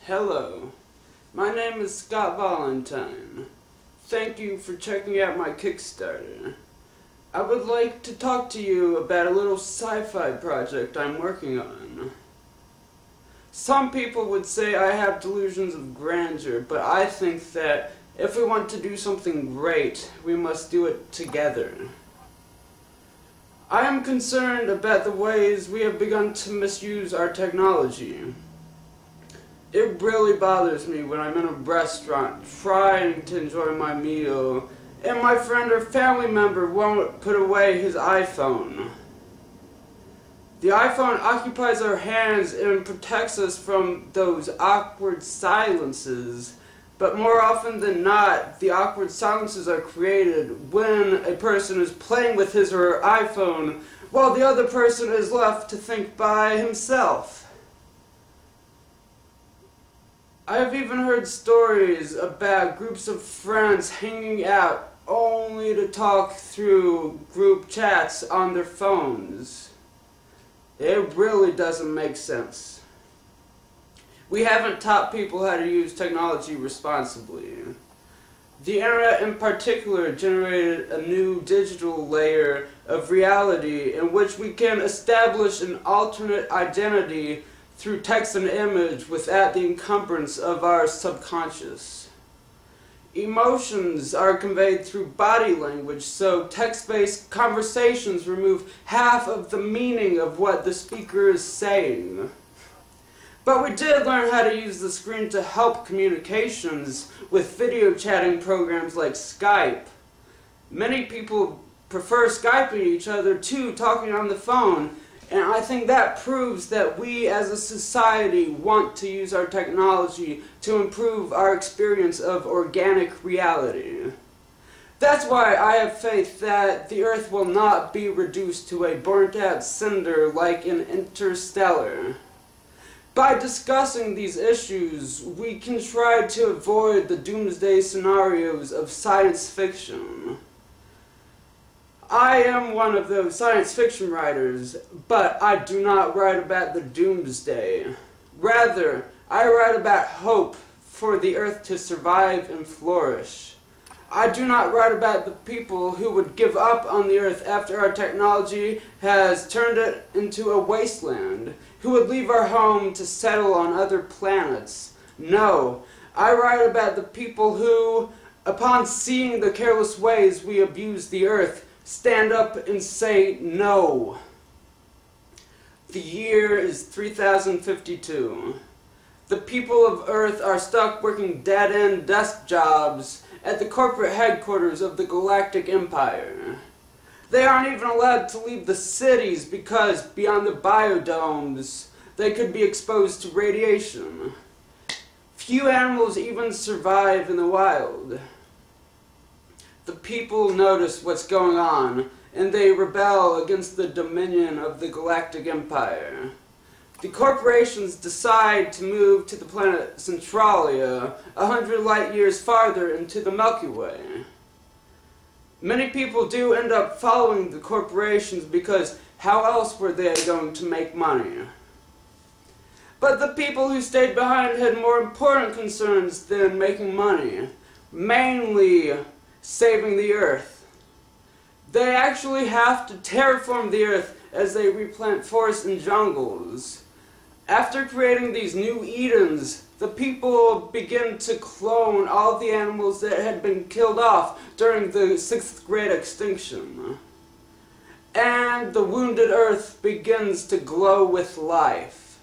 Hello, my name is Scott Valentine. Thank you for checking out my Kickstarter. I would like to talk to you about a little sci-fi project I'm working on. Some people would say I have delusions of grandeur, but I think that if we want to do something great, we must do it together. I am concerned about the ways we have begun to misuse our technology. It really bothers me when I'm in a restaurant trying to enjoy my meal and my friend or family member won't put away his iPhone. The iPhone occupies our hands and protects us from those awkward silences, but more often than not, the awkward silences are created when a person is playing with his or her iPhone while the other person is left to think by himself. I have even heard stories about groups of friends hanging out only to talk through group chats on their phones. It really doesn't make sense. We haven't taught people how to use technology responsibly. The internet in particular generated a new digital layer of reality in which we can establish an alternate identity through text and image without the encumbrance of our subconscious. Emotions are conveyed through body language, so text-based conversations remove half of the meaning of what the speaker is saying. But we did learn how to use the screen to help communications with video chatting programs like Skype. Many people prefer Skyping each other to talking on the phone, and I think that proves that we as a society want to use our technology to improve our experience of organic reality. That's why I have faith that the Earth will not be reduced to a burnt-out cinder like in Interstellar. By discussing these issues, we can try to avoid the doomsday scenarios of science fiction. I am one of those science fiction writers, but I do not write about the doomsday. Rather, I write about hope for the Earth to survive and flourish. I do not write about the people who would give up on the Earth after our technology has turned it into a wasteland, who would leave our home to settle on other planets. No, I write about the people who, upon seeing the careless ways we abuse the Earth, stand up and say no. The year is 3052. The people of Earth are stuck working dead-end desk jobs at the corporate headquarters of the Galactic Empire. They aren't even allowed to leave the cities because beyond the biodomes they could be exposed to radiation. Few animals even survive in the wild. The people notice what's going on, and they rebel against the dominion of the Galactic Empire. The corporations decide to move to the planet Centralia, 100 light years farther into the Milky Way. Many people do end up following the corporations because how else were they going to make money? But the people who stayed behind had more important concerns than making money, mainly saving the Earth. They actually have to terraform the Earth as they replant forests and jungles. After creating these new Edens, the people begin to clone all the animals that had been killed off during the 6th Great Extinction. And the wounded Earth begins to glow with life.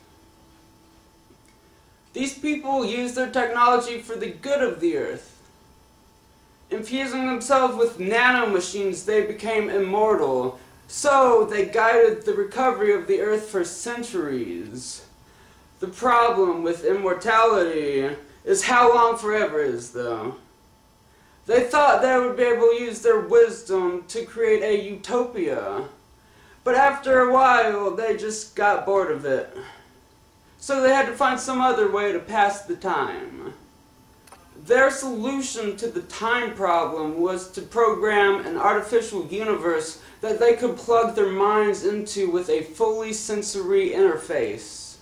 These people use their technology for the good of the Earth. Infusing themselves with nanomachines, they became immortal, so they guided the recovery of the Earth for centuries. The problem with immortality is how long forever is, though. They thought they would be able to use their wisdom to create a utopia, but after a while they just got bored of it. So they had to find some other way to pass the time. Their solution to the time problem was to program an artificial universe that they could plug their minds into with a fully sensory interface.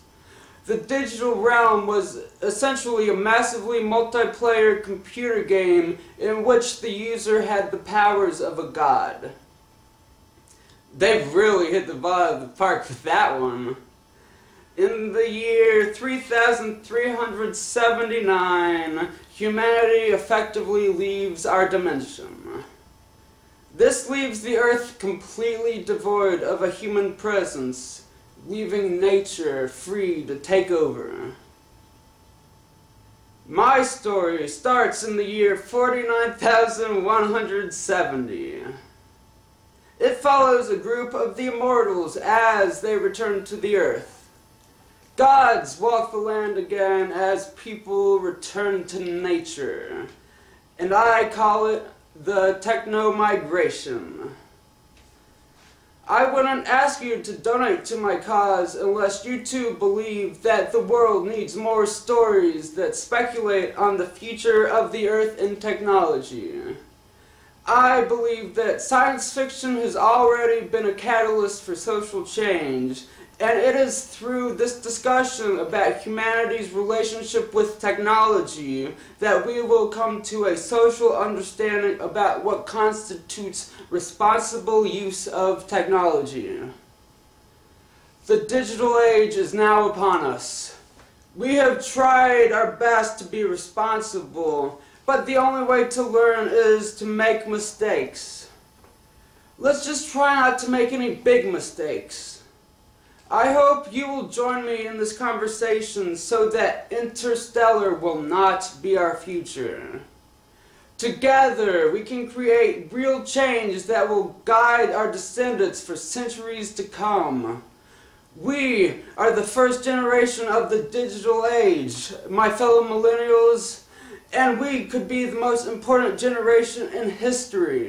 The digital realm was essentially a massively multiplayer computer game in which the user had the powers of a god. They've really hit the ball of the park with that one. In the year 3379, humanity effectively leaves our dimension. This leaves the Earth completely devoid of a human presence, leaving nature free to take over. My story starts in the year 49,170. It follows a group of the immortals as they return to the Earth. Gods walk the land again as people return to nature, and I call it the Techno-Migration. I wouldn't ask you to donate to my cause unless you too believe that the world needs more stories that speculate on the future of the Earth and technology. I believe that science fiction has already been a catalyst for social change, and it is through this discussion about humanity's relationship with technology that we will come to a social understanding about what constitutes responsible use of technology. The digital age is now upon us. We have tried our best to be responsible, but the only way to learn is to make mistakes. Let's just try not to make any big mistakes. I hope you will join me in this conversation so that interstellar will not be our future. Together, we can create real change that will guide our descendants for centuries to come. We are the first generation of the digital age, my fellow millennials, and we could be the most important generation in history.